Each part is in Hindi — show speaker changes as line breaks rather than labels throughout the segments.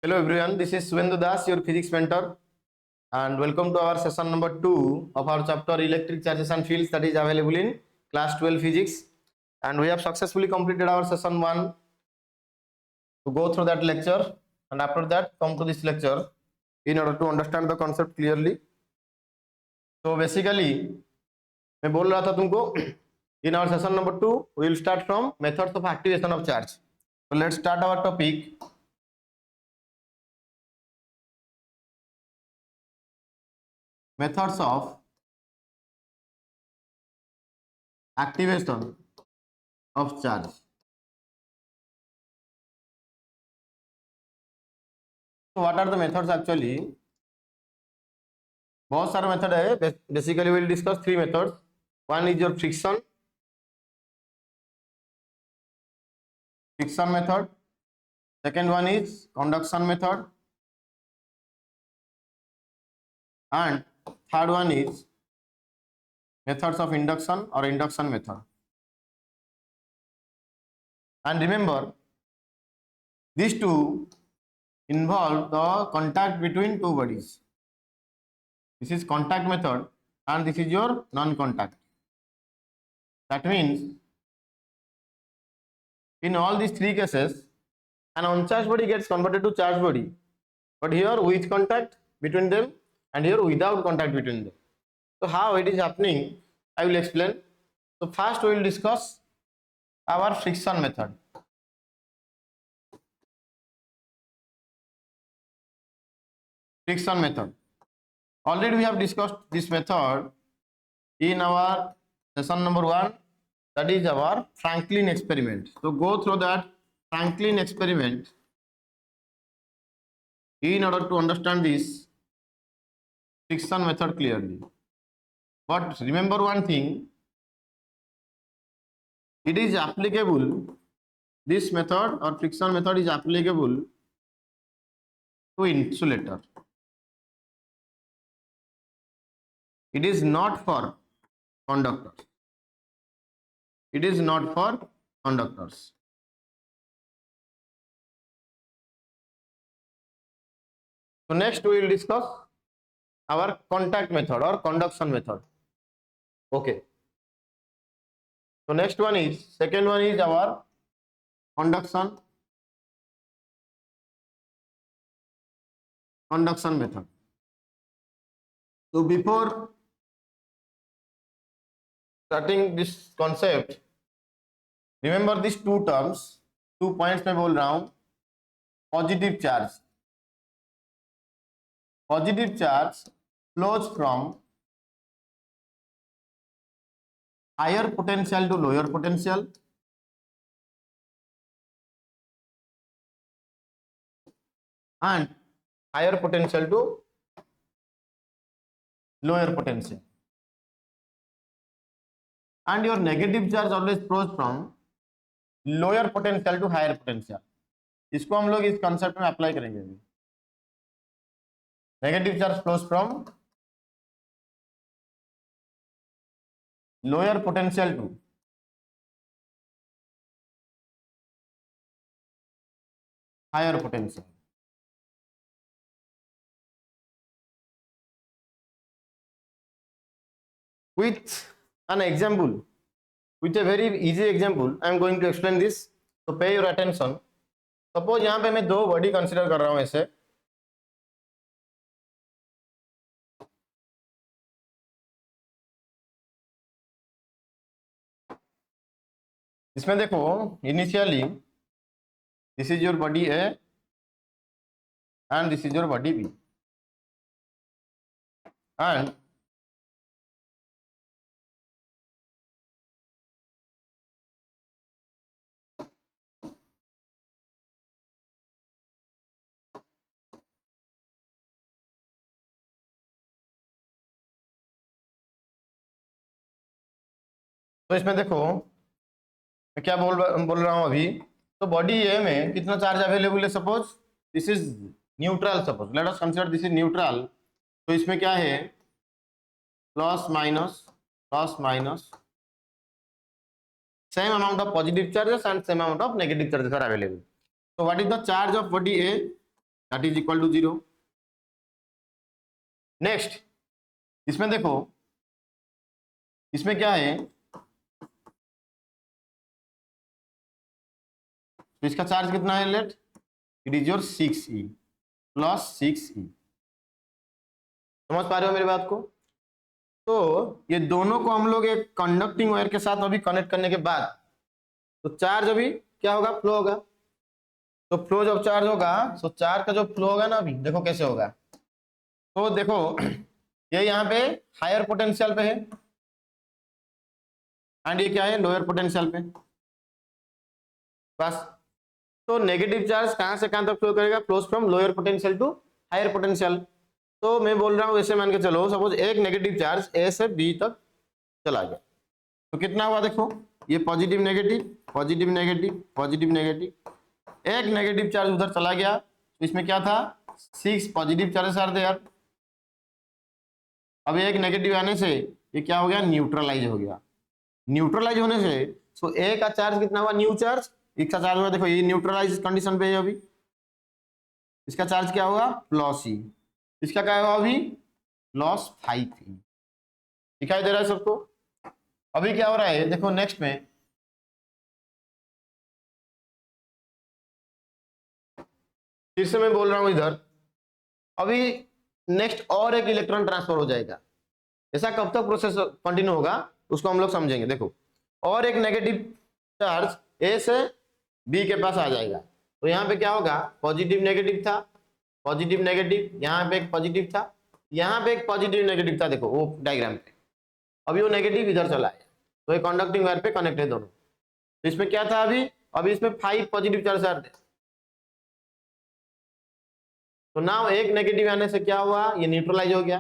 Hello everyone, this is Suvendu Das, your physics mentor, and welcome to our session number 2 of our chapter Electric Charges and Fields that is available in class 12 physics. And we have successfully completed our session 1 to go through that lecture, and after that come to this lecture in order to understand the concept clearly. So basically मैं बोल रहा था तुमको in our session number 2 we will start from methods of activation of charge. So let's start our topic. Methods of activation of charge. So what are the methods actually? बहुत सारे मेथड है. Basically will discuss 3 methods. One is your friction method, second one is conduction method, and third one is methods of induction or induction method. And remember, these two involve the contact between two bodies. This is contact method and this is your non-contact. That means in all these three cases an uncharged body gets converted to charged body, but here with contact between them and here without contact between them. So how it is happening I will explain. So first we will discuss our friction method. Friction method. Already we have discussed this method in our session number 1, that is our Franklin experiment. So go through that Franklin experiment in order to understand this friction method clearly. But remember one thing, it is applicable, this method or friction method is applicable to insulator. It is not for conductors. It is not for conductors. So next we will discuss our contact method or conduction method. Okay. So next one is, second one is our conduction method. So before starting this concept, remember these two terms, 2 points मैं बोल रहा हूं. Positive charge. Positive charge flows from higher potential to lower potential, and higher potential to lower potential. And your negative charge always flows from lower potential to higher potential. इसको हम लोग इस कंसेप्ट में अप्लाई करेंगे अभी. Negative charge flows from lower potential to higher potential. With an example, with a very easy example, I am going to explain this. So pay your attention. Suppose यहाँ पे मैं 2 बॉडी कंसीडर कर रहा हूँ ऐसे. इसमें देखो initially this is your body A and this is your body B, and तो इसमें देखो मैं क्या बोल रहा हूँ अभी. तो बॉडी ए में कितना चार्ज अवेलेबल है? Suppose this is neutral. Suppose let us consider this is neutral. तो इसमें क्या है? Plus minus same amount of positive charges and same amount of negative charges are available. So what is the charge of body A? That is equal to 0। Next इसमें देखो, इसमें क्या है, तो इसका चार्ज कितना है, let it is your 6e plus 6e। समझ पा रहे हो मेरी बात को? तो ये दोनों को हम लोग एक कंडक्टिंग वायर के साथ अभी कनेक्ट करने के बाद तो चार्ज अभी क्या होगा, फ्लो होगा। तो फ्लो जब चार्ज होगा, तो चार्ज का जो फ्लो होगा ना, अभी देखो कैसे होगा। तो देखो ये यहाँ पे हायर पोटेंशियल पे है एंड ये क्या है, लोअर पोटेंशियल पे। बस। तो नेगेटिव चार्ज कहां से कहां तक फ्लो करेगा, flows from lower potential to higher potential. तो मैं बोल रहा हूं ऐसे मान के चलो, सपोज एक नेगेटिव चार्ज ए से बी तक चला गया, तो कितना हुआ देखो, ये positive negative positive negative positive negative, एक नेगेटिव चार्ज उधर चला गया, तो इसमें क्या था, 6 पॉजिटिव चार्जेस आर देयर। अब एक नेगेटिव आने से ये क्या हो गया, न्यूट्रलाइज हो गया। न्यूट्रलाइज होने से सो ए का चार्ज कितना हुआ, न्यू चार्ज, इसका चार्ज हुआ देखो, ये न्यूट्रलाइज कंडीशन पे है अभी, इसका चार्ज क्या होगा, प्लस ई, इसका क्या होगा अभी, प्लस 5e। दिखाई दे रहा है सबको? अभी क्या हो रहा है देखो, नेक्स्ट में फिर से मैं बोल रहा हूं इधर, अभी नेक्स्ट और एक इलेक्ट्रॉन ट्रांसफर हो जाएगा। ऐसा कब तक प्रोसेस कंटिन्यू होगा उसको हम लोग समझेंगे। देखो, और एक नेगेटिव चार्ज ए से बी के पास आ जाएगा, तो यहाँ पे क्या होगा, पॉजिटिव नेगेटिव था, पॉजिटिव नेगेटिव, यहाँ पे एक पॉजिटिव था, यहाँ पे एक पॉजिटिव नेगेटिव था, देखो वो डायग्राम पे। अभी वो नेगेटिव इधर चला है, तो ये कंडक्टिंग वायर पे कनेक्ट है दोनों। तो इसमें क्या था अभी इसमें 5 पॉजिटिव चार्ज आ रहे थे, तो नाउ एक नेगेटिव आने से क्या हुआ, ये न्यूट्रलाइज हो गया।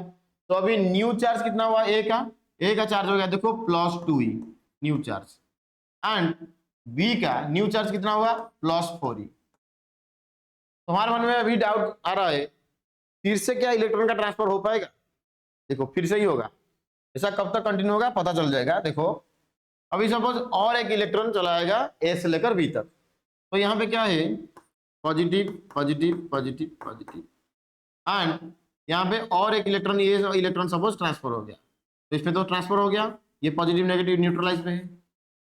तो अभी न्यू चार्ज कितना हुआ, ए का चार्ज हो गया देखो +2e new charge, and B का न्यू चार्ज कितना हुआ, +4e। तुम्हारे मन में अभी डाउट आ रहा है, फिर से क्या इलेक्ट्रॉन का ट्रांसफर हो पाएगा? देखो फिर से ही होगा। ऐसा कब तक कंटिन्यू होगा पता चल जाएगा। देखो अभी सपोज और एक इलेक्ट्रॉन चला आएगा ए से लेकर बी तक, तो यहाँ पे क्या है, positive positive positive positive, and यहाँ पे और एक इलेक्ट्रॉन, ये इलेक्ट्रॉन सपोज ट्रांसफर हो गया, तो इसमें तो ट्रांसफर हो गया, ये पॉजिटिव नेगेटिव न्यूट्रलाइज पे है।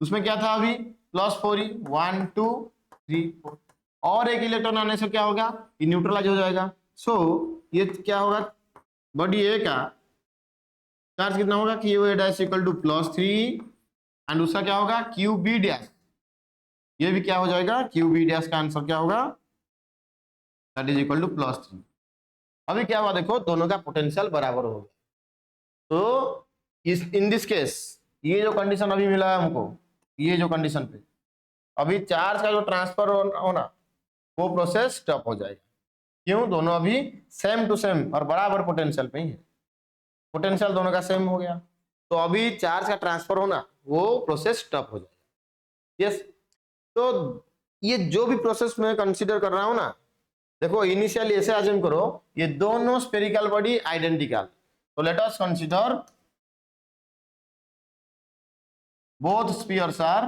उसमें क्या था अभी, +4e 1 2 3 4, और एक इलेक्ट्रॉन आने से क्या होगा, ये न्यूट्रलाइज हो जाएगा। सो ये क्या होगा, बॉडी ए का चार्ज कितना होगा, Q A dash equal to +3, and उसका क्या होगा, क्यू बी डैश, ये भी क्या हो जाएगा, क्यू बी डैश का आंसर क्या होगा, दैट इज इक्वल टू +3। अभी क्या हुआ देखो, दोनों का पोटेंशियल बराबर हो गया। तो इस इन दिस केस ये जो कंडीशन अभी मिला है हमको, ये जो कंडीशन पे अभी चार्ज का जो ट्रांसफर होना वो प्रोसेस स्टॉप हो जाएगा। क्यों, दोनों अभी सेम टू सेम और बराबर पोटेंशियल पे ही है, पोटेंशियल दोनों का सेम हो गया, तो अभी चार्ज का ट्रांसफर होना वो प्रोसेस स्टॉप हो जाएगा। यस, तो ये जो भी प्रोसेस मैं कंसीडर कर रहा हूं ना, देखो इनिशियली ऐसे अज्यूम करो, ये दोनों स्फेरिकल बॉडी आइडेंटिकल, तो late us consider both spheres are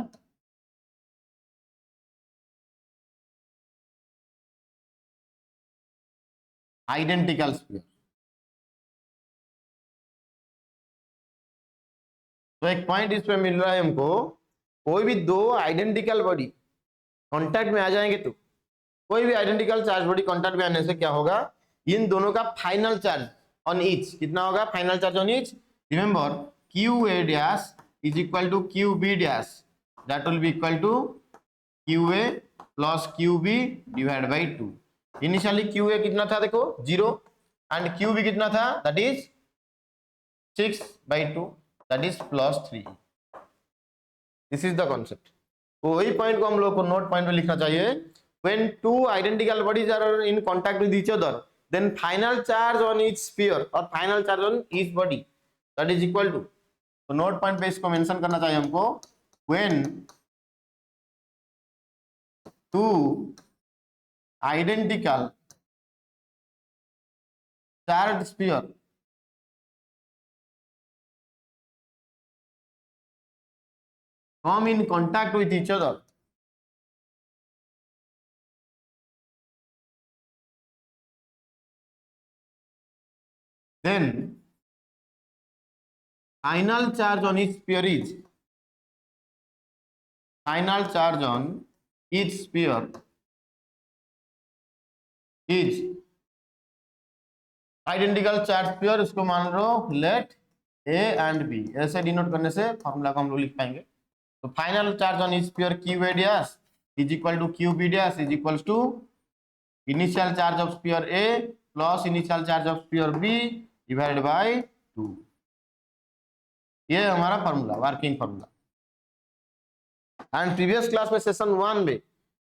identical sphere। तो एक पॉइंट इस पे मिल रहा है हमको, कोई भी दो आइडेंटिकल बॉडी कांटेक्ट में आ जाएंगे, तो कोई भी आइडेंटिकल चार्ज बॉडी कांटेक्ट में आने से क्या होगा, इन दोनों का फाइनल चार्ज ऑन ईच कितना होगा, final charge on each, remember Q A dash is equal to Q B dash, that will be equal to Q A plus Q B divide by 2। Initially Q A कितना था देखो 0, एंड क्यू बी कितना था, that is 6/2, that is +3। This is the concept. तो वही पॉइंट को हम लोग को नोट पॉइंट में लिखना चाहिए, when two identical bodies are in contact with each other, then final charge on each sphere or final charge on each body that is equal to, तो नोट पॉइंट पे इसको मेंशन करना चाहिए हमको, when two identical charged sphere come in contact with each other, then final charge on each sphere is identical charge sphere, उसको मान लो लेट ए एंड बी, ऐसे डिनोट करने से फॉर्मूला को हम लोग लिख पाएंगे। तो final charge on sphere Q A dash is equal to Q B dash is equal to initial charge of sphere A plus initial charge of sphere B divided by 2। ये हमारा formula, working formula. And previous class में सेशन 1 में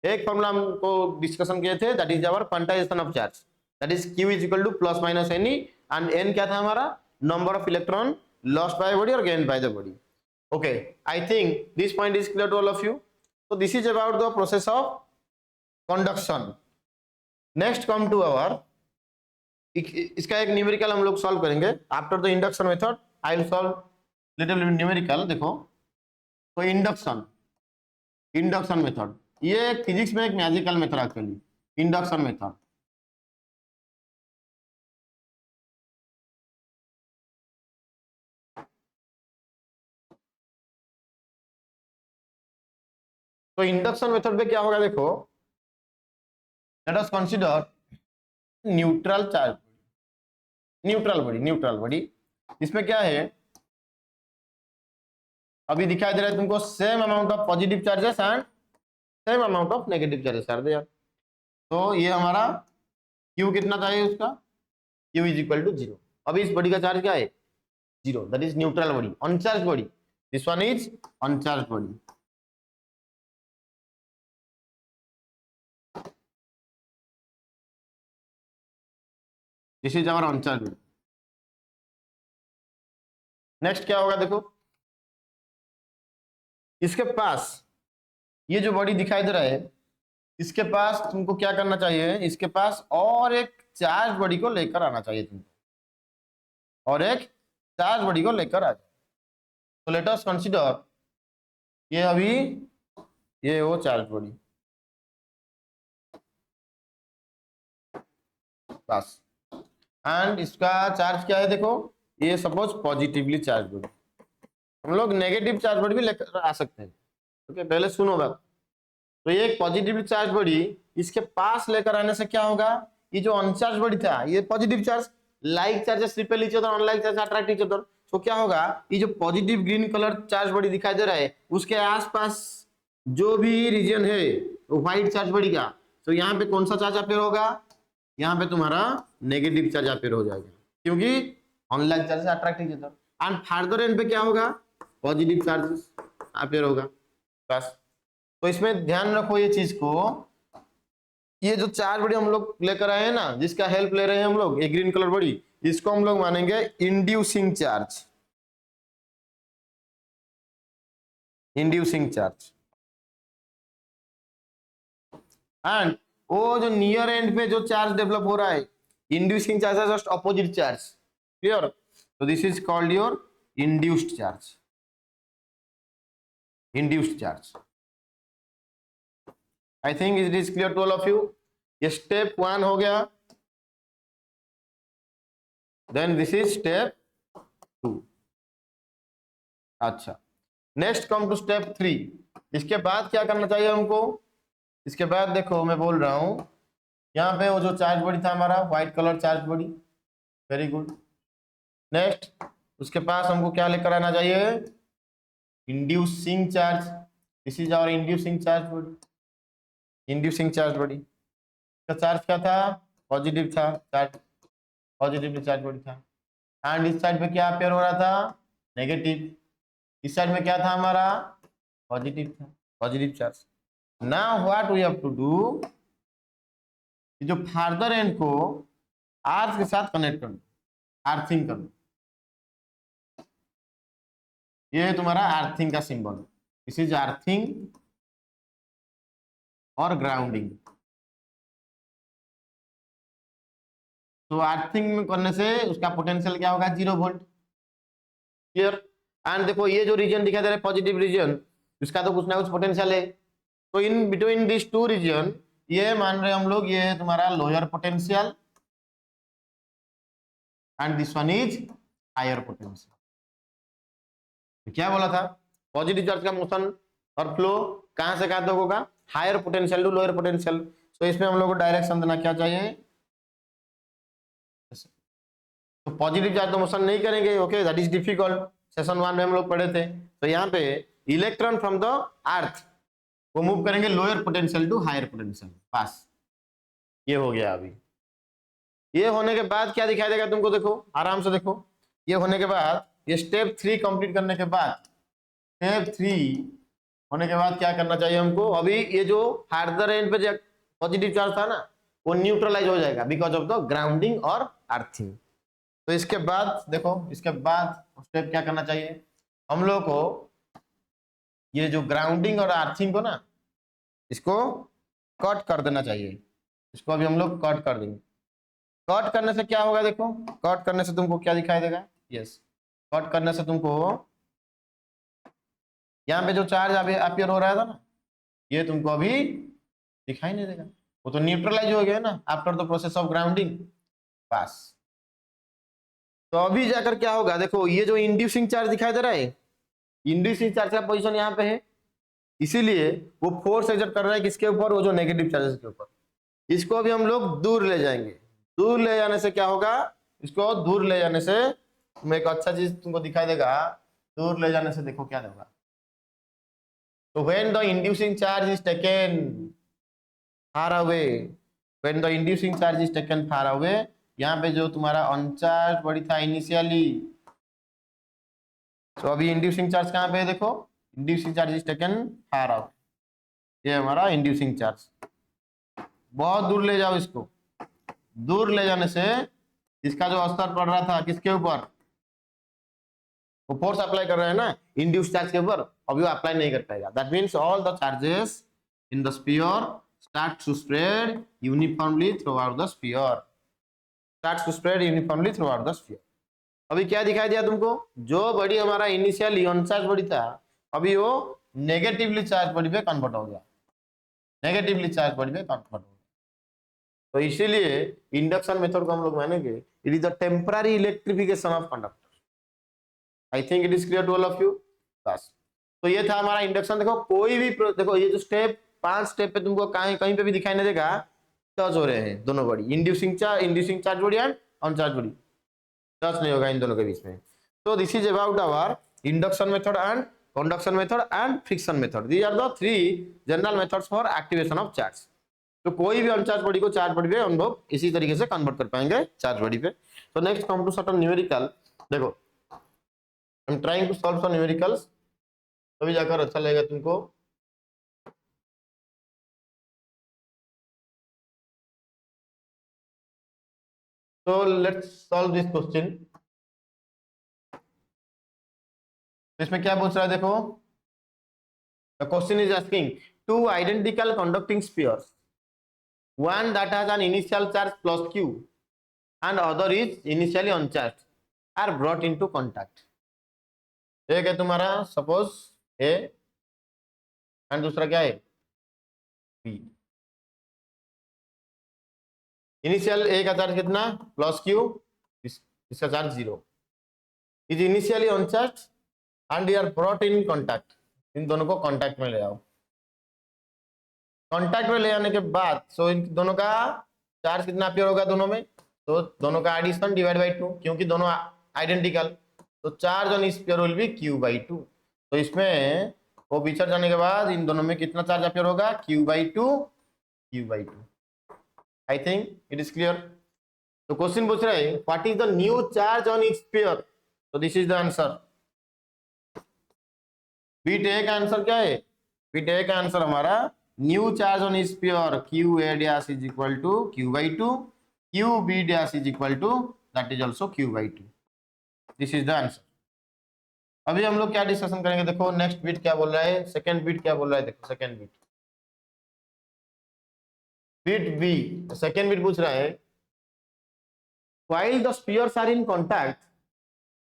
एक फॉर्मूला हमको डिस्कशन किए थे, that is our quantization of charge, that is q is equal to plus minus n and n क्या था हमारा, number of electron lost by body और gain by the body. Okay, I think this point is clear to all of you. So this is about the process of conduction. Next come to our, इसका एक न्यूमेरिकल हम लोग सॉल्व करेंगे after the induction method. I will solve little bit numerical. देखो तो इंडक्शन मेथड, ये फिजिक्स में एक magical method actually, induction method. तो इंडक्शन मेथड पे क्या होगा, देखो let us consider neutral charge, neutral body. इसमें क्या है, अभी दिखाई दे रहा है तुमको same amount of positive charges and same amount of negative charges are there. तो ये हमारा Q कितना चाहिए उसका, Q इज इक्वल टू 0। अभी इस बॉडी का चार्ज क्या है, 0, that is neutral body, uncharge body. This one is uncharge body. This is our uncharge body. Next क्या होगा, देखो इसके पास ये जो बॉडी दिखाई दे रहा है, इसके पास तुमको क्या करना चाहिए, इसके पास और एक चार्ज बॉडी को लेकर आना चाहिए तुमको, और एक चार्ज बॉडी को लेकर आ जाए। तो लेट अस कंसीडर ये अभी ये वो चार्ज बॉडी बस, एंड इसका चार्ज क्या है, देखो ये सपोज पॉजिटिवली चार्ज बॉडी, हम लोग नेगेटिव चार्ज बॉडी भी लेकर आ सकते हैं। ओके, पहले सुनो बात। तो ये पॉजिटिव चार्ज बॉडी इसके पास लेकर आने से क्या होगा, ये जो अनचार्ज बॉडी था, ये positive charge, like charges repel each other, unlike charge attract each other. तो क्या होगा, ये जो positive green colour charge body दिखाई दे रहा है, उसके आसपास जो भी रीजन है व्हाइट चार्ज बॉडी का, तो यहाँ पे कौन सा चार्ज अपेयर होगा, यहाँ पे तुम्हारा नेगेटिव चार्ज अपेयर हो जाएगा, क्योंकि unlike charge attract each other. And further and पे क्या होगा, पॉजिटिव चार्जेस अपेयर होगा बस। तो इसमें ध्यान रखो ये चीज को, ये जो चार्ज बॉडी हम लोग लेकर आए हैं ना, जिसका हेल्प ले रहे हैं हम लोग, ये ग्रीन कलर बॉडी, इसको हम लोग मानेंगे inducing charge, inducing charge. And वो जो नियर एंड पे जो चार्ज डेवलप हो रहा है, inducing charge just opposite charge, clear. तो this is called your induced charge, induced charge. I think it is clear to all of you. ये स्टेप 1 हो गया, देन दिस इज स्टेप 2। अच्छा, नेक्स्ट कम टू स्टेप 3। इसके बाद क्या करना चाहिए हमको, इसके बाद देखो मैं बोल रहा हूं, यहाँ पे वो जो चार्ज बॉडी था हमारा white colour charge body, very good. Next उसके पास हमको क्या लेकर आना चाहिए, inducing charge, this is our inducing charge body, inducing charge body का चार्ज क्या था, पॉजिटिव था, चार्ज पॉजिटिवली चार्ज बॉडी था। एंड इस साइड पे क्या अपेयर हो रहा था, नेगेटिव। इस साइड में क्या था हमारा, पॉजिटिव था, positive charge. Now what we have to do, जो फार्दर एंड को अर्थ के साथ कनेक्ट करना, अर्थिंग करना। ये है तुम्हारा अर्थिंग का सिंबल, दिस इज अर्थिंग और ग्राउंडिंग। तो अर्थिंग करने से उसका पोटेंशियल क्या होगा, 0 वोल्ट, क्लियर। एंड देखो ये जो रीजन दिखाई दे रहा है पॉजिटिव रीजन, इसका तो कुछ ना कुछ पोटेंशियल है। तो इन बिटवीन दिस 2 रीजन, ये मान रहे हम लोग, ये है तुम्हारा lower potential and this one is higher potential. क्या बोला था, पॉजिटिव चार्ज का मोशन और फ्लो कहां से कहां तक होगा, higher potential to lower potential. तो इसमें हम लोग को डायरेक्शन देना क्या चाहिए, तो पॉजिटिव चार्ज तो मोशन नहीं करेंगे, okay that is difficult, session 1 में हम लोग पढ़े थे। तो यहाँ पे इलेक्ट्रॉन फ्रॉम द अर्थ वो मूव करेंगे lower potential to higher potential, बस ये हो गया। अभी ये होने के बाद क्या दिखाई देगा तुमको, देखो आराम से देखो, ये होने के बाद ये स्टेप 3 कंप्लीट करने के बाद, स्टेप 3 होने के बाद क्या करना चाहिए हमको, अभी ये जो हार्डर एंड पे जो पॉजिटिव चार्ज था ना वो न्यूट्रलाइज हो जाएगा बिकॉज ऑफ द ग्राउंडिंग और अर्थिंग। तो इसके बाद देखो, इसके बाद स्टेप क्या करना चाहिए हम लोग को, ये जो ग्राउंडिंग और अर्थिंग को ना इसको कट कर देना चाहिए। इसको अभी हम लोग कट कर देंगे। कट करने से क्या होगा, देखो कट करने से तुमको क्या दिखाई देगा, यस कट करने से तुमको यहाँ पे जो चार्ज अभी अपीयर हो रहा था ना ये तुमको अभी दिखाई नहीं देगा, वो तो न्यूट्रलाइज हो गया ना after the process of grounding, बस। तो अभी जाकर क्या होगा, देखो ये जो इंड्यूसिंग चार्ज दिखाई दे रहा है, इंड्यूसिंग चार्ज का पोजीशन यहाँ पे है, इसीलिए वो फोर्स एक्सर्ट कर रहा है किसके ऊपर, वो जो नेगेटिव चार्जेस के ऊपर। इसको अभी हम लोग दूर ले जाएंगे। दूर ले जाने से क्या होगा, इसको दूर ले जाने से एक अच्छा चीज तुमको दिखाई देगा, दूर ले जाने से देखो क्या होगा। तो when the inducing charge is taken far away, when the inducing charge is taken far away, यहाँ पे जो तुम्हारा अनचार्ज बॉडी था इनिशियली, तो अभी इंड्यूसिंग चार्ज कहाँ पे है, देखो inducing charge is taken far out, ये हमारा इंड्यूसिंग चार्ज। बहुत दूर ले जाओ इसको, दूर ले जाने से इसका जो असर पड़ रहा था किसके ऊपर, वो फोर्स अप्लाई कर रहे हैं ना इंड्यूस चार्ज के ऊपर, अभी वो अप्लाई नहीं कर पाएगा। That means all the charges in the sphere start to spread uniformly throughout the sphere, start to spread uniformly throughout the sphere. अभी क्या दिखाई दिया तुमको, जो बॉडी हमारा इनिशियली अनचार्ज बॉडी था अभी वो नेगेटिवली चार्ज बॉडी पे कन्वर्ट हो गया, नेगेटिवली चार्ज बॉडी पे कन्वर्ट हो गया। तो इसीलिए इंडक्शन मेथड को हम लोग मानेंगे it is the temporary electrification of conductor. I think it is clear to all of you, बस। तो ये था हमारा इंडक्शन। देखो कोई भी देखो ये जो स्टेप 5 स्टेप पे तुमको कहीं कहीं पे भी दिखाई नहीं देगा टच हो रहे हैं दोनों body, inducing charge body and uncharge body, touch नहीं होगा इन दोनों के बीच में। तो this is about our induction method and conduction method and friction method. These are the 3 general methods for activation of charge. तो कोई भी अनचार्ज बॉडी को चार्ज बॉडी पे हम लोग इसी तरीके से कन्वर्ट कर पाएंगे चार्ज बॉडी पे। तो next come to certain numerical. देखो I am trying to solve some numericals, तभी जाकर अच्छा लगेगा तुमको। So let's solve this question। इसमें क्या पूछ रहा है देखो, the question is asking two identical conducting spheres, one that has an initial charge plus q and other is initially uncharged, are brought into contact। एक है तुम्हारा सपोज ए एंड दूसरा क्या है बी। इनिशियल ए का चार्ज कितना प्लस क्यू, इसका charge 0, is initially uncharge and are brought in contact. इन दोनों को कॉन्टैक्ट में ले आओ। कॉन्टैक्ट में ले आने के बाद सो इन दोनों का चार्ज कितना अपीयर होगा दोनों में, तो दोनों का एडिशन डिवाइड बाई 2, क्योंकि दोनों आइडेंटिकल, तो charge on sphere will be q/2। तो इसमें वो विचर जाने के बाद इन दोनों में कितना चार्ज अपीयर होगा q/2 q/2। I think it is clear. तो क्वेश्चन पूछ रहा है what is the new charge on each sphere, तो दिस इज द आंसर। बीट ए का आंसर क्या है, बीट ए का आंसर हमारा new charge on each sphere qa dash is equal to q/2, qb dash is equal to that is also q/2। This is the answer. अभी हम लोग क्या डिस्कशन करेंगे, देखो नेक्स्ट बीट क्या बोल रहा है, सेकंड बीट क्या बोल रहा है, देखो second bit, bit B second bit पूछ रहा है while the spheres are in contact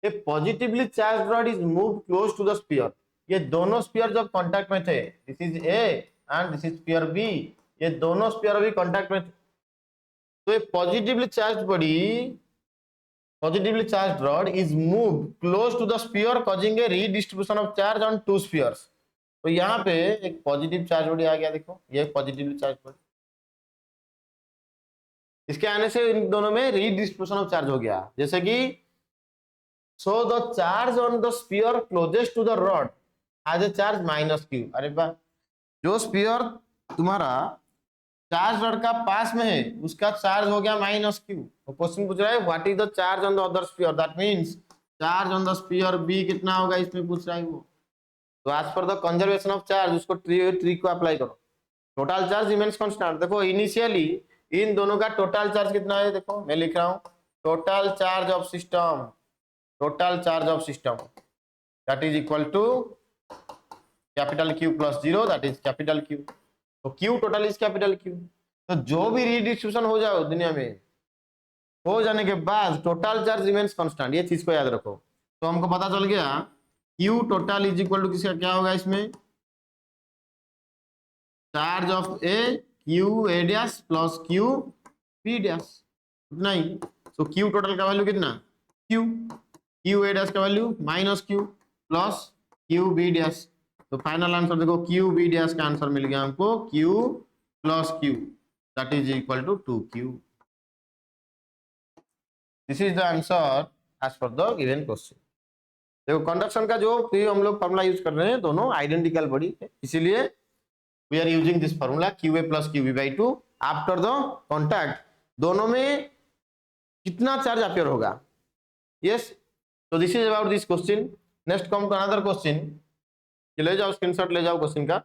a positively charged rod is moved close to the sphere। ये दोनों स्फीयर जब कांटेक्ट में थे, this is A and this is sphere B, ये दोनों स्फीयर अभी कांटेक्ट में थे, तो एक positively charge body positively charged rod is moved close to the sphere causing a redistribution of charge on two spheres. तो यहाँ पे एक पॉजिटिव चार्ज बॉडी आ गया, देखो ये पॉजिटिवली चार्ज बॉडी, इसके आने से इन दोनों में रीडिस्ट्रीब्यूशन ऑफ चार्ज हो गया। जैसे कि so the charge on the sphere closest to the rod has a charge minus Q. अरे वाह, जो स्फीयर तुम्हारा चार्ज रॉड का पास में है उसका चार्ज हो गया माइनस क्यू। तो क्वेश्चन पूछ रहा है what is the charge on the other sphere, that means charge on the sphere B कितना होगा, इसमें पूछ रहा है वो। तो as per the conservation of charge उसको ट्री को अप्लाई करो। Total charge remains constant. देखो इनिशियली इन दोनों का टोटल चार्ज कितना है, देखो मैं लिख रहा हूं total charge of system, total charge of system that is equal to capital Q plus 0 that is capital Q। तो Q total is capital Q। तो जो भी रीडिस्ट्रीब्यूशन हो जाओ दुनिया में, हो जाने के बाद टोटल चार्ज रिमेन्स कांस्टेंट, ये चीज को याद रखो। तो हमको पता चल गया Q total is equal to किसका क्या होगा, इसमें charge of a Q A dash plus Q B dash, इतना ही। तो Q टोटल का वैल्यू कितना Q A डैश का value minus Q plus Q B dash. तो फाइनल आंसर देखो Q B डैश का आंसर मिल गया हमको Q plus Q that is equal to 2Q। This is the answer as per the given question. देखो कंडक्शन का जो हम लोग फॉर्मूला यूज कर रहे हैं दोनों आइडेंटिकल बॉडी है, इसीलिए we are using this formula QA plus QB by 2 after the contact. दोनों में कितना चार्ज अपियर होगा, यस। तो this is about this question. Next come to another question, ले जाओ स्क्रीनशॉट ले जाओ क्वेश्चन का।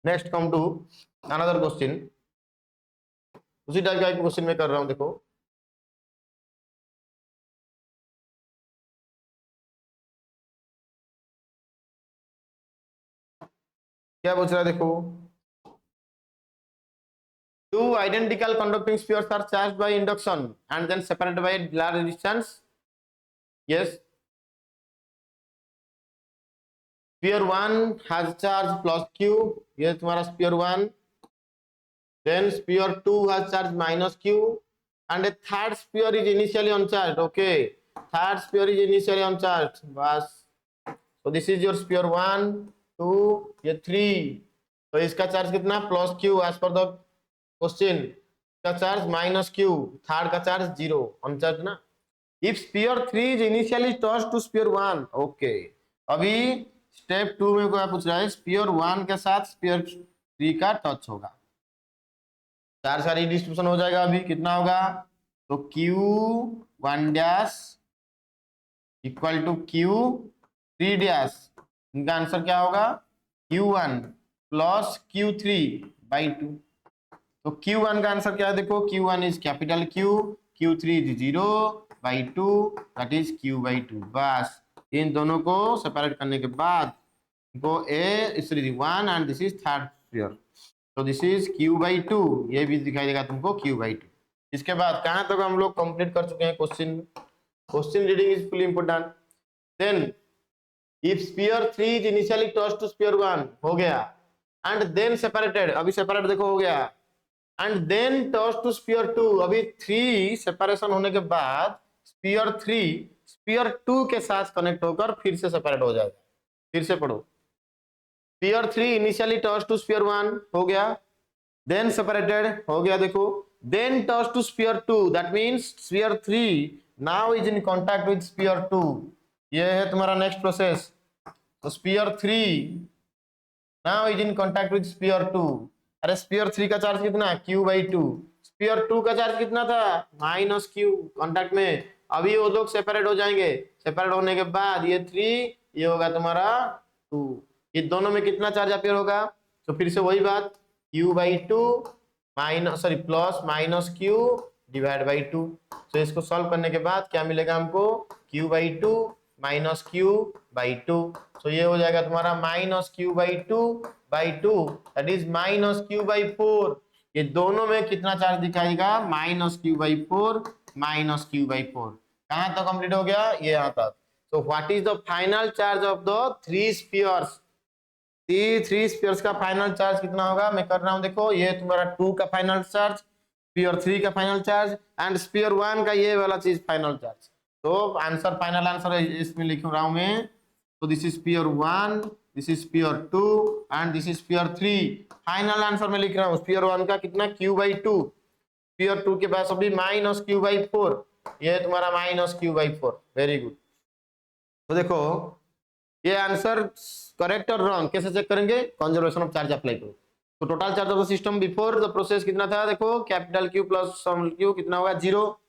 Next come to another question, उसी टाइप का एक क्वेश्चन में कर रहा हूं। देखो क्या पूछ रहा है, देखो two identical conducting spheres are charged by induction and then separated by a large distance. Yes, sphere 1 has charge plus Q, ये तुम्हारा sphere 1, then sphere 2 has charge minus Q and a third sphere is initially uncharged. Okay, third sphere is initially uncharged बस। so this is your sphere 1 2 ये 3। तो इसका चार्ज कितना plus Q as per the question, का चार्ज माइनस Q, थर्ड का चार्ज 0 अनचार्ज ना। If sphere 3 is initially touch to sphere 1, okay अभी स्टेप 2 में क्या पूछ रहा है, स्फीयर 1 के साथ स्फीयर 3 का टच होगा, चार्ज का रिडिस्ट्रीब्यूशन हो जाएगा। अभी कितना होगा, तो Q1 dash equal to Q3 dash, इनका आंसर क्या होगा Q1 प्लस Q3 बाई 2। तो Q1 का आंसर क्या है, देखो Q1 is capital Q, Q3 is 0 by 2 that is Q by 2। बस इन दोनों को सेपरेट करने के बाद इनको A 1 and this is third sphere, तो दिस इज Q बाई 2, ये भी दिखाई देगा तुमको Q बाई 2। इसके बाद कहां तक हम लोग कंप्लीट कर चुके हैं question. Question reading is fully important. Then if sphere 3 is initially touch to sphere 1 हो गया एंड देन सेपरेटेड, अभी सेपरेट देखो हो गया, and then touch to sphere 2, अभी 3 सेपरेशन होने के बाद स्फीयर 3 स्फीयर 2 के साथ कनेक्ट होकर फिर से सेपरेट हो जाएगा। फिर से पढ़ो, sphere 3 initially touch to sphere 1 हो गया, देन सेपरेटेड हो गया देखो, then touch to sphere 2 that means sphere 3 now is in contact with sphere 2, ये है तुम्हारा नेक्स्ट प्रोसेस। तो sphere 3 now is in contact with sphere 2। अरे स्फीयर 3 का चार्ज कितना Q बाई 2, स्फीयर 2 का चार्ज कितना था माइनस Q कांटेक्ट में। अभी वो लोग सेपरेट हो जाएंगे, सेपरेट होने के बाद ये 3 ये होगा तुम्हारा 2, ये दोनों में कितना चार्ज अपियर होगा, तो फिर से वही बात Q by 2 minus sorry plus minus Q divide by 2। तो इसको सॉल्व करने के बाद क्या मिलेगा हमको, Q by 2 minus Q by 2। तो ये हो जाएगा तुम्हारा minus Q by 2 by 2 that is minus Q by 4। ये दोनों में कितना चार्ज दिखाएगा, minus Q by 4 minus Q by 4। कहां तक कंप्लीट हो गया, ये यहां तक। So what is the final charge of the 3 spheres, 3 spheres का फाइनल चार्ज कितना होगा, मैं कर रहा हूं देखो, ये तुम्हारा 2 का फाइनल चार्ज, स्पीयर 3 का फाइनल चार्ज एंड स्पीयर 1 का ये वाला चीज फाइनल चार्ज। तो आंसर, फाइनल आंसर इसमें लिख रहा हूं मैं। तो this is sphere 1, this is sphere 2 and this is sphere 3। Final answer में लिख रहा हूं स्पीयर 1 का कितना, q/2। स्पीयर 2 के पास अभी -q/4, ये तुम्हारा -q/4। Very good. तो देखो ये आंसर करेक्ट और रॉन्ग कैसे चेक करेंगे, कंजर्वेशन ऑफ चार्ज अप्लाई करो। तो total charge of the system before the process कितना था, देखो capital Q plus small q कितना होगा, 0।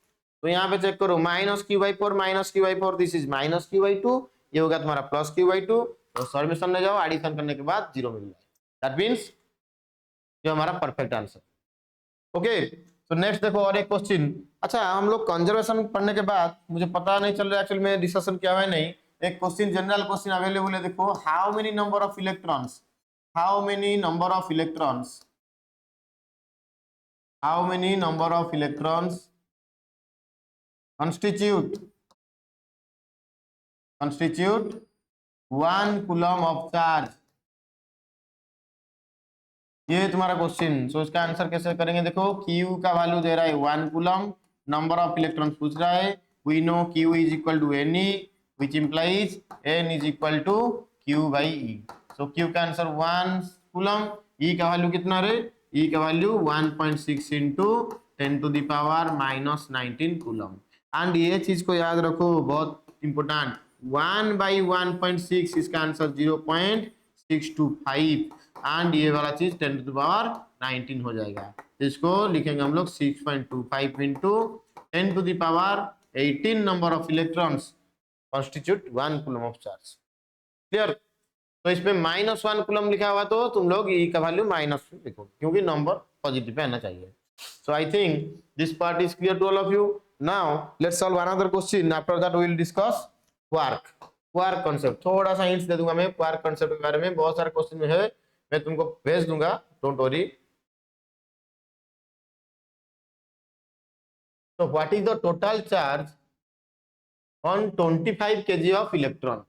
तो यहाँ पे चेक करो -q/4, दिस इज -q/2, ये होगा तुम्हारा +q/2। तो सॉल्यूशन में जाओ, एडिशन करने के बाद 0 मिल जाएगा। दैट मींस ये हमारा परफेक्ट आंसर। ओके, तो नेक्स्ट देखो और एक क्वेश्चन। अच्छा, हम लोग कंजर्वेशन पढ़ने के बाद मुझे पता नहीं चल रहा एक्चुअली में डिस्कशन क्या है नहीं, एक क्वेश्चन जनरल क्वेश्चन अवेलेबल है। देखो how many number of electrons, how many number of electrons, how many number of electrons constitute 1 coulomb of charge. ये तुम्हारा क्वेश्चन। सो इसका आंसर कैसे करेंगे, देखो Q का वैल्यू दे रहा है 1 कूलम, नंबर ऑफ इलेक्ट्रॉन्स पूछ रहा है। We know Q is equal to Ne, which implies N is equal to Q/E। So Q का आंसर 1 कूलम, E का वैल्यू कितना रे, E का वैल्यू 1.6 इंटू 10⁻⁻19 कूलम। एंड ये चीज को याद रखो, बहुत इंपोर्टेंट, 1/1.6 इसका आंसर 0.625 एंड ये वाला चीज 10⁻19 हो जाएगा। इसको लिखेंगे हम लोग 6.25 into 10⁻18 number of electrons constitute 1 coulomb of charge. Clear. तो इसमें -1 कूलम लिखा हुआ तो तुम लोग ई का वैल्यू माइनस लिखो, क्योंकि नंबर पॉजिटिव पे आना चाहिए। So I think this part is clear to all of you. Now let's solve another question, after that we will discuss quark. Quark concept थोड़ा सा हिंट्स दे दूंगा मैं क्वार्क कॉन्सेप्ट के बारे में, बहुत सारे क्वेश्चन में है, मैं तुमको भेज दूंगा, डोंट वरी। तो what is the total charge on 25 kg of electron.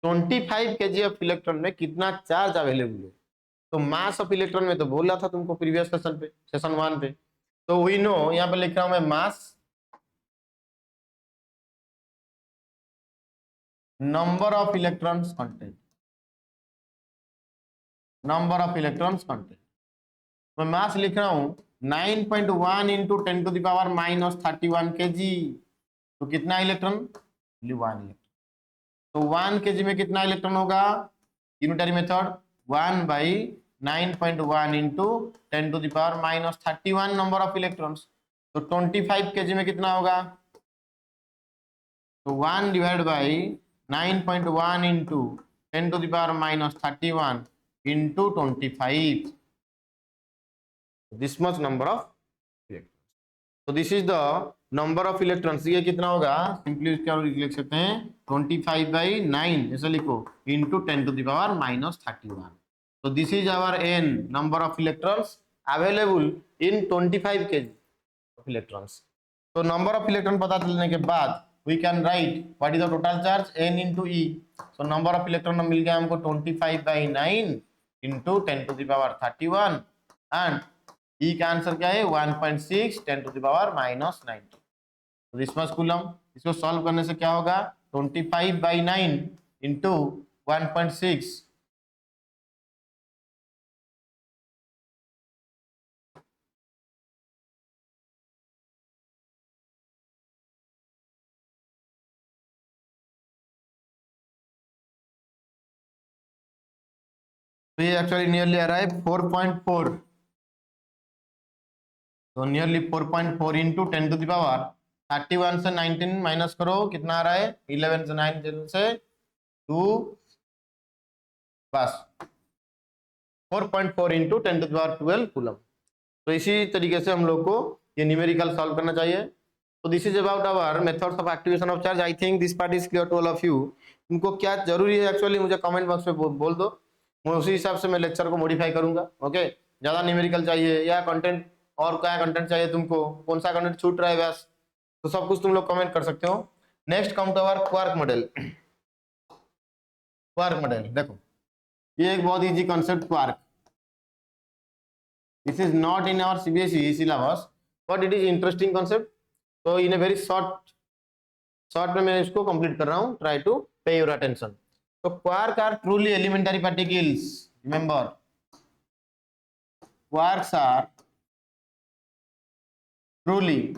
25 kg of electron में कितना चार्ज अवेलेबल है। तो मास ऑफ इलेक्ट्रॉन में तो बोल रहा था तुमको प्रीवियस सेशन पे, सेशन 1 पे। तो वी नो, यहां पे लिख रहा हूं मैं mass, number of electrons content, number of electrons content. मैं मास लिख रहा हूं 9.1 इंटू 10⁻31 kg। तो कितना इलेक्ट्रॉन, 1 इलेक्ट्रॉन। तो 1 kg में कितना इलेक्ट्रॉन होगा, unitary method 1/9.1 into 10⁻31 number of electrons. तो 25 kg में कितना होगा, तो 1 divide by 9.1 into 10⁻31 into 25, this much number of electrons. तो this is the number of electrons. ये कितना होगा, सिंपली क्या लिख सकते हैं 25/9 ऐसे लिखो इंटू 10⁻31। तो this is our N, number of electrons available in 25 kg of electrons. तो नंबर ऑफ इलेक्ट्रॉन पता चलने के बाद we can write what is the total charge n into E। so number of electron मिल गया हमको 25/9 into 10⁻31 and E का आंसर क्या है 1.6 10⁻⁻19। This much coulomb. इसको सॉल्व करने से क्या होगा, 25/9 into 1.6, तो ये एक्चुअली नियरली आ रहा है 4.4। तो नियरली 4.4 इंटू 10⁻31 से 19 माइनस करो, कितना आ रहा है 11 से 9 से 2, बस 4.4 इंटू 10⁻12 कूलम। तो इसी तरीके से हम लोग को ये न्यूमेरिकल सॉल्व करना चाहिए। तो this is about our methods of activation of charge. I think this part is clear to all of you. तुमको क्या जरूरी है एक्चुअली मुझे कमेंट बॉक्स में बोल दो, मैं उसी हिसाब से मैं लेक्चर को मॉडिफाई करूंगा। ओके, ज्यादा न्यूमेरिकल चाहिए या कंटेंट, और क्या कंटेंट चाहिए तुमको, कौन सा कंटेंट छूट रहा है बस, तो सब कुछ तुम लोग कमेंट कर सकते हो। Next come to our quark model. Quark model देखो, ये एक बहुत easy concept quark. This is not in our CBSE syllabus, but it is interesting concept. So in a very short में मैं इसको complete कर रहा हूँ. Try to pay your attention. So quarks are truly elementary particles. Remember, quarks are truly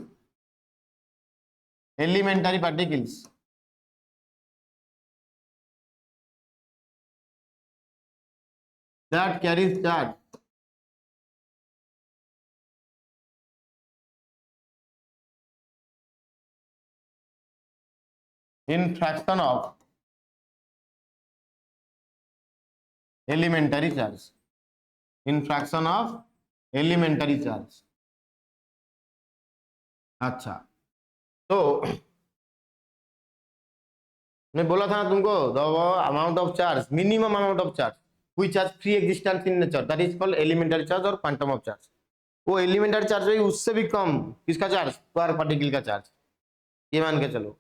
elementary particles that carries charge in fraction of elementary charge. In fraction of elementary charge. अच्छा, तो मैं बोला था ना तुमको, the amount of charge, minimum amount of charge which has free existence in nature, that is called elementary charge और क्वांटम ऑफ चार्ज. वो एलिमेंटरी चार्ज है, उससे भी कम किसका चार्ज, क्वार्क पार्टिकल का चार्ज, ये मान के चलो.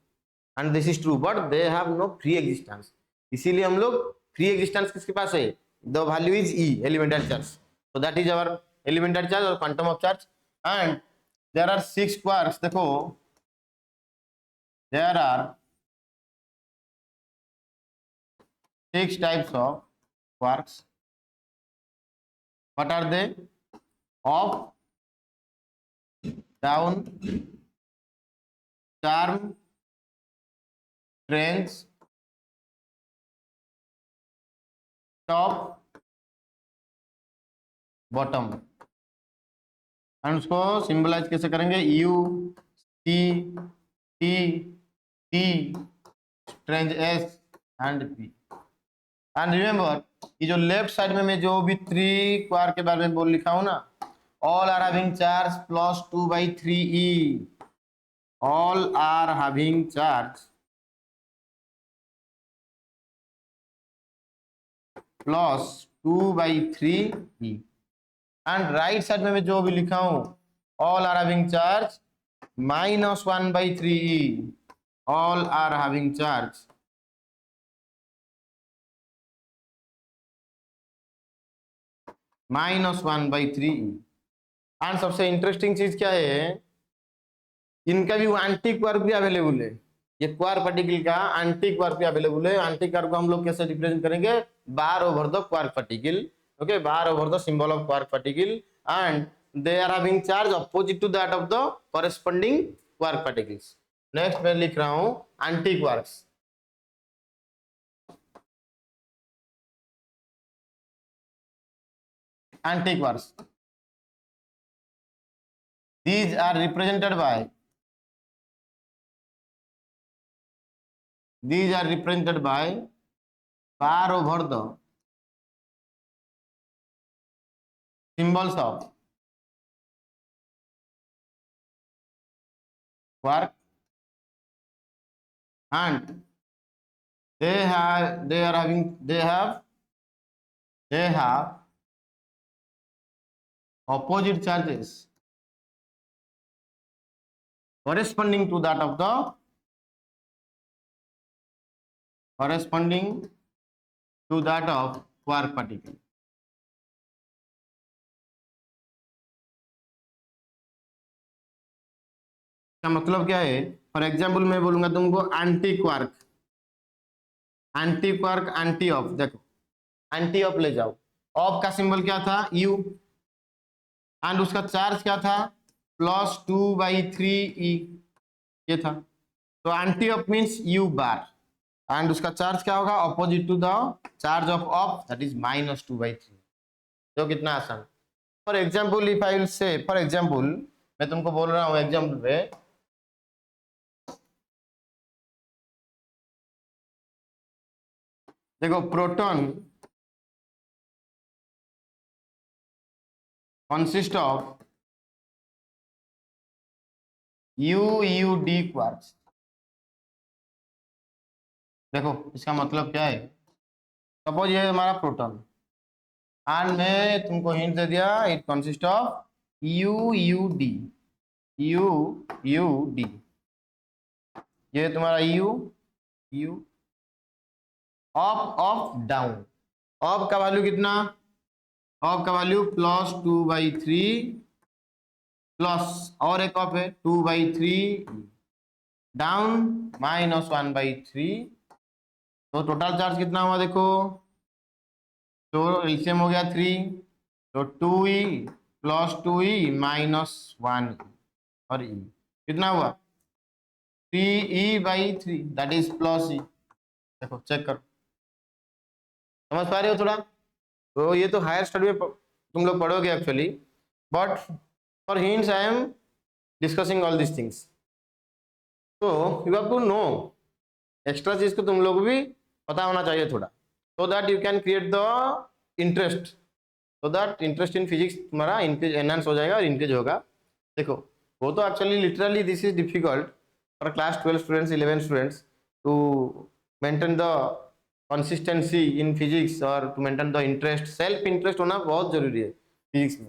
And this is true, but they have no free existence. इसीलिए हम लोग फ्री एक्जिस्टेंस किसके पास है, the value is e, elementary charge. So that is our elementary charge और quantum of charge. And there are 6 quarks. देखो, there are 6 types of quarks. What are they? Up, down, charm, strange, top, bottom. And उसको सिंबलाइज कैसे करेंगे, U, C, T, T, strange S and P. And remember, ये जो लेफ्ट साइड में मैं जो भी 3 क्वार्क के बारे में बोल लिखा हूं ना, all are having charge plus 2/3e. All are having charge plus 2/3e. And right side में मैं जो भी लिखा हूं, all are having charge minus 1/3e. All are having charge -1/3e. And सबसे इंटरेस्टिंग चीज क्या है, इनका भी एंटी क्वार्क भी अवेलेबल है. ये क्वार्क पार्टिकल का एंटी क्वार्क भी अवेलेबल है. एंटी क्वार्क को हम लोग कैसे रिप्रेजेंट करेंगे, bar over the quark particle. Okay, bar over the symbol of quark particle. And they are having charge opposite to that of the corresponding quark particles. Next मैं लिख रहा हूं antiquarks. Antiquarks, these are represented by bar over the symbols of quark, and they have opposite charges corresponding to that of the quark particle. का मतलब क्या है, फॉर एग्जाम्पल मैं बोलूंगा तुमको एंटी क्वार्क, एंटी ऑफ. देखो, एंटी ऑफ ले जाओ, ऑफ का सिंबल क्या था, यू, एंड उसका चार्ज क्या था, प्लस 2/3e, ये था. तो anti of means U bar, एंड उसका चार्ज क्या होगा, opposite to the charge of that is -2/3. तो कितना आसान. For example if I will say, for example मैं तुमको बोल रहा हूं एग्जाम्पल पे, देखो, प्रोटॉन consist of UUD क्वार्क्स. देखो इसका मतलब क्या है, सपोज ये हमारा प्रोटॉन, एंड मैं तुमको हिंट दे दिया, इट कंसिस्ट ऑफ UUD. ये तुम्हारा यू अप, डाउन. अप का वैल्यू कितना, ऑफ का वैल्यू +2/3 प्लस और एक ऑफ है 2/3 डाउन -1/3। तो टोटल चार्ज कितना हुआ देखो, तो एलसीएम हो गया 3, तो 2e प्लस 2e माइनस 1 और e कितना हुआ 3e/3 that is plus e। देखो चेक करो, समझ पा रहे हो थोड़ा। तो ये तो हायर स्टडी में तुम लोग पढ़ोगे actually, but for hints I am discussing all this things. तो you have to know extra चीज को तुम लोग भी पता होना चाहिए थोड़ा, so that you can create the interest, so that interest in physics तुम्हारा इंक्रीज एनहांस हो जाएगा और इंक्रीज होगा। देखो वो तो actually literally this is difficult for class 12 students 11 students to maintain the consistency in physics और to maintain the interest, self interest होना बहुत जरूरी है फिजिक्स में।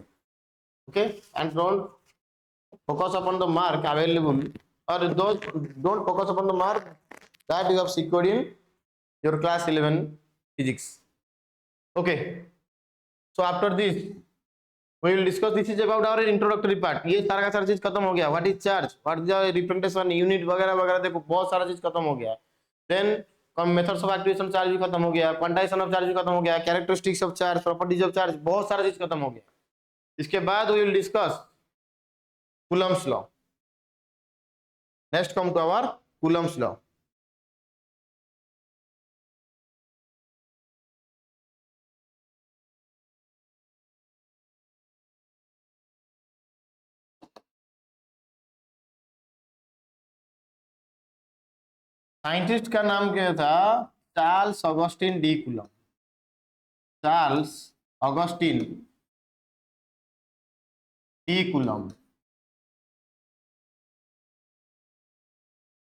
Okay, and don't focus upon the mark available, or those don't focus upon the mark that you have secured in your class 11 physics. Okay, so after this we will discuss, this is about our introductory part। ये सारा का सारा चीज खत्म हो गया, what is charge, what is representation unit वगैरह वगैरह, देखो बहुत सारा चीज खत्म हो गया। Then methods of activation charge भी खत्म हो गया, क्वांटाइजेशन ऑफ चार्ज भी खत्म हो गया, characteristics of charge, properties of charge, बहुत सारा चीज खत्म हो गया। इसके बाद we will discuss Coulomb's law। Next come to our Coulomb's law। Scientist का नाम क्या था, Charles Augustin de coulomb. Charles Augustin de coulomb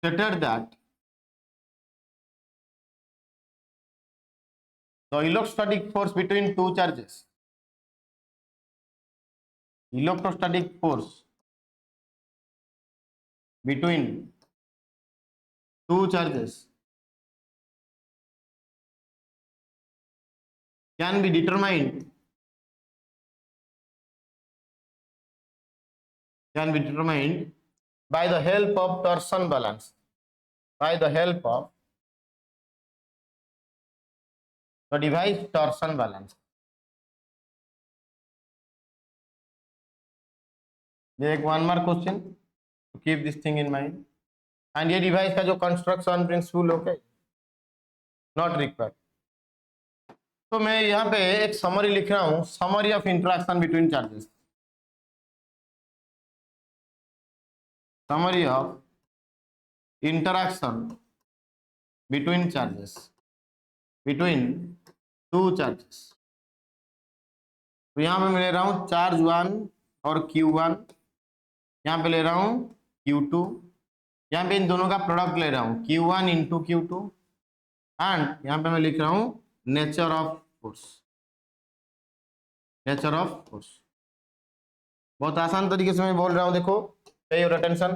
stated that the electrostatic force between two charges, electrostatic force between two charges can be determined by the help of torsion balance, by the help of the device torsion balance। एक one mark question, keep this thing in mind. And ये डिवाइस का जो construction principal okay not required. तो मैं यहाँ पे एक समरी लिख रहा हूँ, summary of interaction between charges, summary of interaction between charges, between two charges. तो यहाँ पे मैं ले रहा हूँ चार्ज 1 और Q1, यहाँ पे ले रहा हूँ Q2, यहाँ पे इन दोनों का प्रोडक्ट ले रहा हूँ Q1 इंटू Q2, एंड यहाँ पे मैं लिख रहा हूँ nature of force, nature of force. बहुत आसान तरीके से मैं बोल रहा हूँ, देखो पे your attention.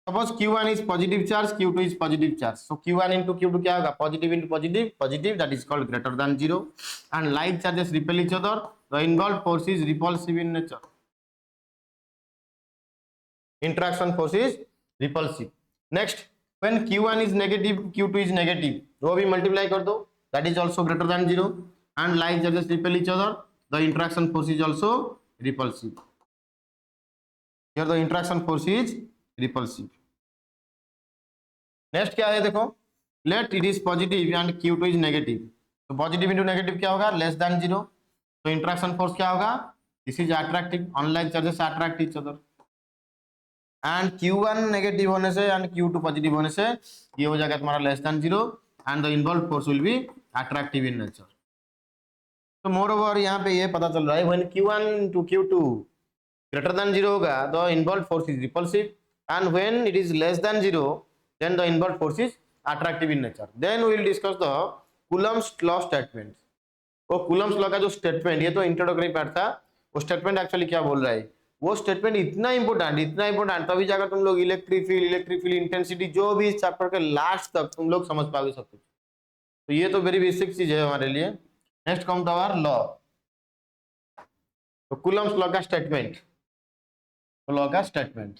Suppose Q1 is positive charge, Q2 is positive charge, so Q1 into Q2 क्या होगा, positive into positive, positive that is called greater than 0, and like charges repel each other, the involved force is repulsive in nature, interaction force is repulsive। next when Q1 is negative, Q2 is negative, वो भी multiply कर दो, that is also greater than 0, and like charges repel each other, the interaction force is also repulsive। here the interaction force is repulsive। next क्या है देखो, let it is positive and Q2 is negative, तो positive into negative क्या होगा, less than 0, तो interaction force क्या होगा, this is attractive, unlike charges attract each other, and Q1 negative होने से एंड Q2 पॉजिटिव होने से ये हो जाएगा तुम्हारा less than 0, and the involved force will be attractive in nature. तो मोर ओवर यहाँ पे ये पता चल रहा है when Q1 to Q2 greater than 0 होगा the involved force is repulsive, and when it is less than 0 then the involved force is attractive in nature. Then we will discuss the Coulomb's law statement. वो कूलम्स लॉ का जो स्टेटमेंट, ये तो इंट्रोडक्टरी पार्ट था, वो स्टेटमेंट एक्चुअली क्या बोल रहा है, वो स्टेटमेंट इतना इंपॉर्टेंट तभी जाकर तुम लोग इलेक्ट्रिक फील्ड इंटेंसिटी जो भी इस चैप्टर के लास्ट तक तुम लोग समझ पाओगे सब कुछ। तो ये तो वेरी बेसिक चीज है हमारे लिए। Next come to our law. तो कूलम्स लॉ का स्टेटमेंट, तो लॉ का स्टेटमेंट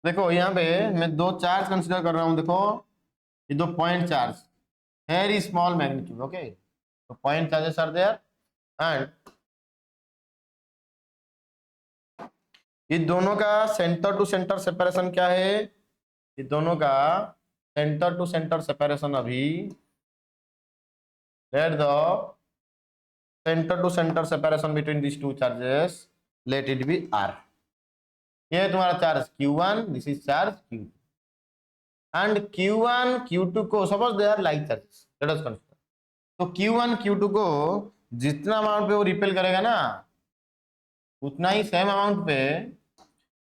देखो, यहाँ पे मैं दो चार्ज कंसीडर कर रहा हूं। देखो ये दो point charge, very small magnitude, okay. तो point charges are there and ये दोनों का सेंटर टू सेंटर सेपरेशन क्या है? ये दोनों का सेंटर टू सेंटर सेपरेशन अभी, let the centre to centre separation between this two charges, let it be R. ये है तुम्हारा charge Q1, this is charge Q2 and Q1 Q2 को suppose they are like charges, let us consider. तो Q1 Q2 को जितना अमाउंट पे वो रिपेल करेगा ना, उतना ही सेम अमाउंट पे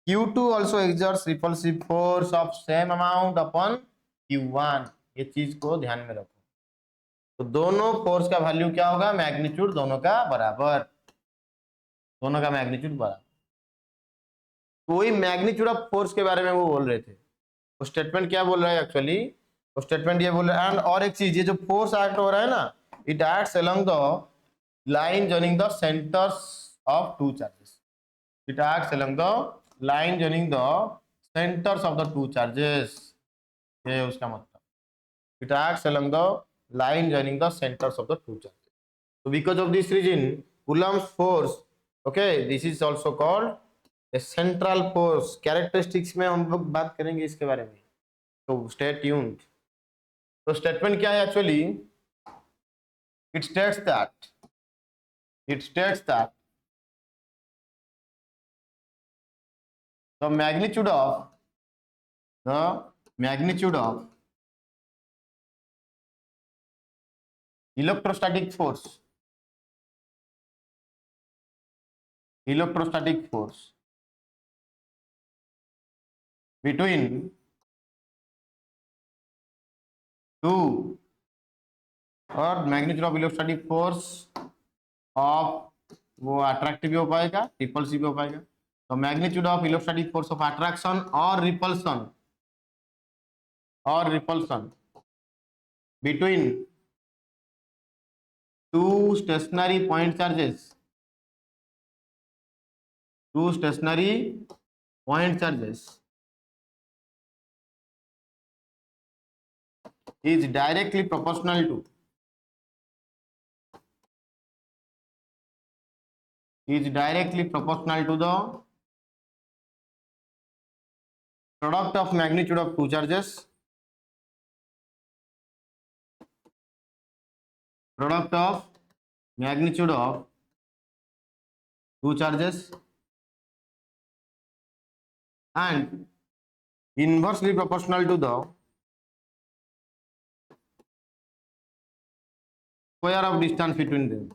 Q2 also exerts repulsive force of same amount upon Q1। ये चीज को ध्यान में रखो। तो दोनों फोर्स का वैल्यू क्या होगा? मैग्नीट्यूड दोनों का बराबर, दोनों का मैग्नीट्यूड बराबर। तो वही मैग्नीट्यूड ऑफ फोर्स के बारे में वो बोल रहे थे। वो स्टेटमेंट क्या बोल रहा है एक्चुअली? वो स्टेटमेंट ये बोल रहा है, एंड और एक चीज, ये जो फोर्स एक्ट हो रहा है ना, it acts along the line joining the centres of two charges. It acts along the line joining the centres of the two charges. ये है उसका मतलब, it acts along the line joining the centres of the two charges. So because of this reason, Coulomb's force, okay, this is also called a central force। Characteristics में हम लोग बात करेंगे इसके बारे में, तो stay tuned। तो स्टेटमेंट क्या है actually? It states that the magnitude of electrostatic force between two, और magnitude of electrostatic force of, वो अट्रैक्टिव भी हो पाएगा, रिपल्सिव भी हो पाएगा। तो magnitude of electrostatic force of attraction और repulsion between two stationary point charges, is directly proportional to the product of magnitude of two charges, and inversely proportional to the square of distance between them।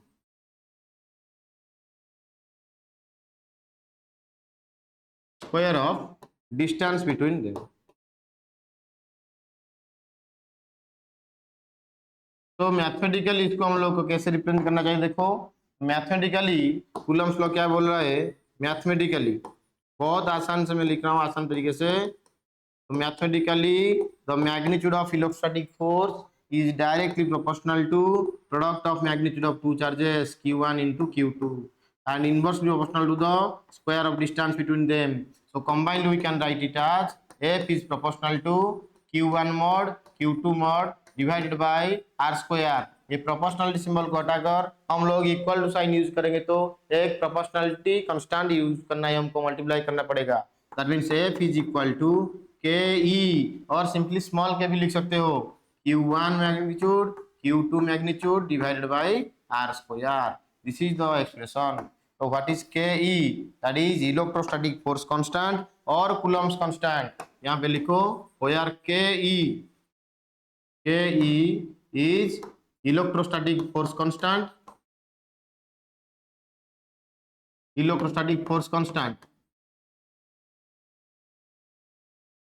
Square of distance between them। तो मैथमेटिकली इसको हम लोग को कैसे रिप्रेजेंट करना चाहिए? देखो मैथमेटिकली कूलम्स लॉ क्या बोल रहा है? मैथमेटिकली बहुत आसान से मैं लिख रहा हूँ, आसान तरीके से। तो mathematically the magnitude of electrostatic force is directly proportional to product of magnitude of two charges Q1 into Q2 and inversely proportional to the square of distance between them। So combined we can write it as F is proportional to Q1 mod Q2 mod divided by R square। ये प्रोपोर्शनलिटी सिंबल को हटाकर हम लोग इक्वल टू साइन यूज करेंगे, तो एक प्रोपोर्शनलिटी कांस्टेंट यूज करना है, हमको मल्टीप्लाई करना पड़ेगा। That means F is equal to KE, और सिंपली स्मॉल के भी लिख सकते हो, Q1 magnitude Q2 magnitude divided by R square। This is the expression। So what is KE? That is electrostatic force constant और Coulomb's constant। यहाँ पे लिखो where KE is electrostatic force constant,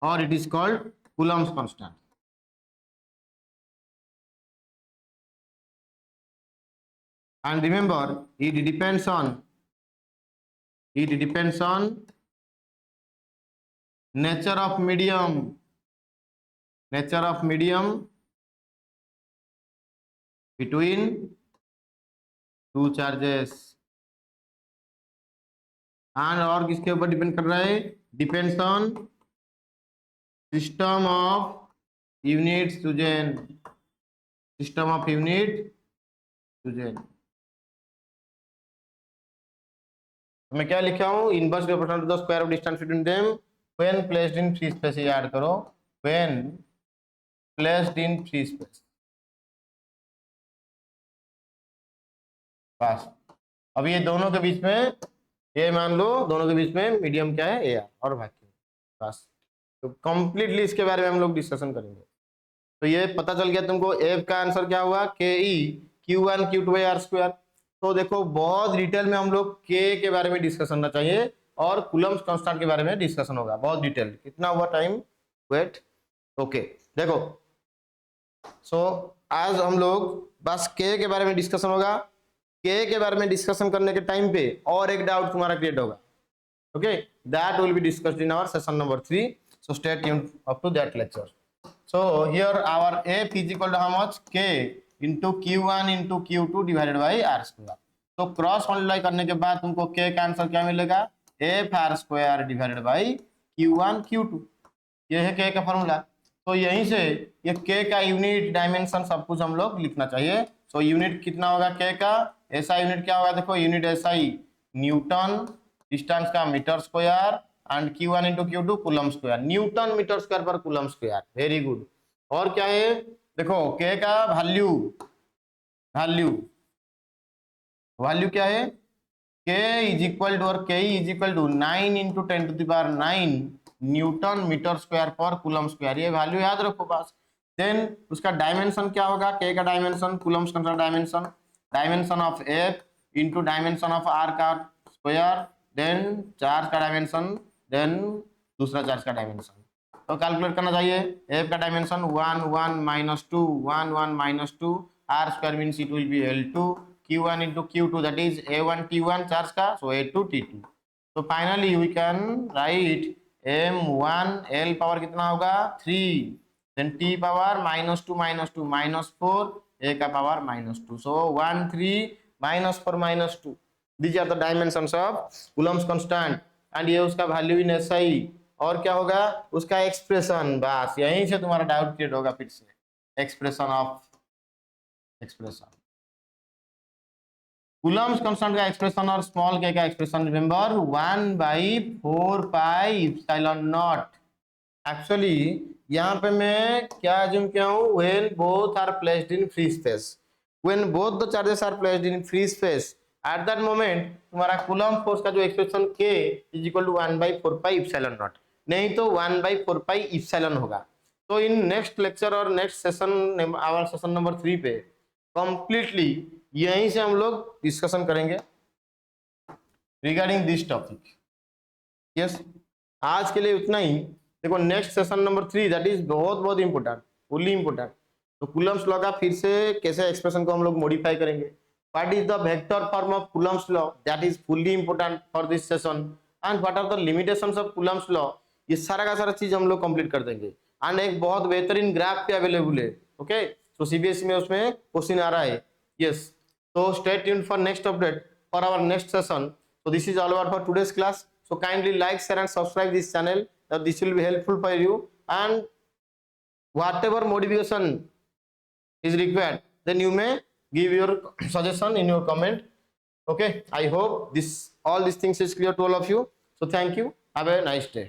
or it is called Coulomb's constant। And remember, it depends on nature of medium between two charges, and और किसके ऊपर डिपेंड कर रहा है, depends on system of unit chosen, system of unit chosen. तो मैं क्या लिखा हूं, inverse proportional to the square of distance between them when placed in free space. ये ऐड करो, when placed in free space. बस अब ये दोनों के बीच में, ये मान लो दोनों के बीच में मीडियम क्या है, एयर और वैक्यूम। बस तो कंप्लीटली इसके बारे में हम लोग डिस्कशन करेंगे। तो ये पता चल गया तुमको, एफ का आंसर क्या हुआ, के ई Q1 Q2 by are square. तो देखो बहुत डिटेल में हम लोग के बारे में डिस्कशन करना चाहिए और कूलम्स कांस्टेंट के बारे में डिस्कशन होगा बहुत डिटेल। कितना हुआ टाइम, वेट, ओके। देखो सो आज हम लोग बस के बारे में डिस्कशन होगा। के बारे में डिस्कशन करने के टाइम पे और एक डाउट तुम्हारा क्रिएट होगा, okay, that will be discussed in our session number 3, so stay tuned up to that lecture. So here our f is equal to how much, k into q1 into q2 divided by r square। तो क्रॉस मल्टीप्लाई करने के बाद तुमको k का आंसर क्या मिलेगा, f r square divided by q1 q2। ये है k का फॉर्मूला। तो यहीं से ये k का यूनिट, डायमेंशन सब कुछ हम लोग लिखना चाहिए। सो यूनिट कितना होगा k का, ऐसा यूनिट क्या होगा, देखो यूनिट ऐसा ही न्यूटन, डिस्टेंस का metre square, and Q1 into Q2 coulomb square, newton metre square per coulomb square. Very good. और क्या है, देखो k का वैल्यू, वैल्यू क्या है, k इज इक्वल टू, और k is equal to 9 into 10 to the power 9 newton metre square per coulomb square. ये वैल्यू याद रखो बस। देन उसका डायमेंशन क्या होगा, k का डायमेंशन, कूलम्स का dimension, dimension of f into dimension of r का स्क्वायर, देन चार्ज का डायमेंशन, देन दूसरा चार्ज का डायमेंशन। तो कैलकुलेट करना चाहिए। f का dimension 1 1 minus 2 1 1 minus 2, r square means it will be L2, Q1 into Q2 that is A1 T1 charge का, so A2 T2। तो finally we can write M1 L power कितना होगा 3, देन T पावर -2 -2 -4, A का power -2, so 1 3 -4 -2। These are the dimensions of Coulomb's constant and ये उसका वैल्यू इन SI। और क्या होगा उसका एक्सप्रेशन। बस यहीं से तुम्हारा डाउट क्रिएट होगा फिर से, एक्सप्रेशन कूलम्स कांस्टेंट का एक्सप्रेशन और स्मॉल k का expression, remember 1/4 pi epsilon naught. Actually यहाँ पे मैं क्या अज्यूम किया हूँ, when both are placed in free space, when both the charges are placed in free space, at that moment तुम्हारा कूलम्ब फोर्स का जो expression k is equal to 1/4 pi epsilon naught, नहीं तो 1/4 पाई एप्सिलॉन होगा। तो इन नेक्स्ट लेक्चर और next session, our session number 3 पे कंप्लीटली यहीं से हम लोग डिस्कशन करेंगे रिगार्डिंग दिस टॉपिक। यस, आज के लिए उतना ही। देखो next session number 3 that is बहुत इंपॉर्टेंट, फुल्ली इंपॉर्टेंट। तो कूलम्स लॉ का फिर से कैसे एक्सप्रेशन को हम लोग मॉडिफाई करेंगे, what is the vector form of Coulomb's law, that is fully important for this session, and what are the limitations of Coulomb's law, ये सारा का सारा चीज हम लोग कंप्लीट कर देंगे। एंड एक बहुत बेहतरीन ग्राफ पे अवेलेबल है, ओके, तो सीबीएसई में उसमें क्वेश्चन आ रहा है। Yes, so stay tuned for next update for our next session. So this is all about for today's class. So kindly like, share and subscribe this channel. This will be helpful for you, and whatever modification is required, then you may give your suggestion in your comment. Okay, I hope all these things is clear to all of you. So thank you, have a nice day.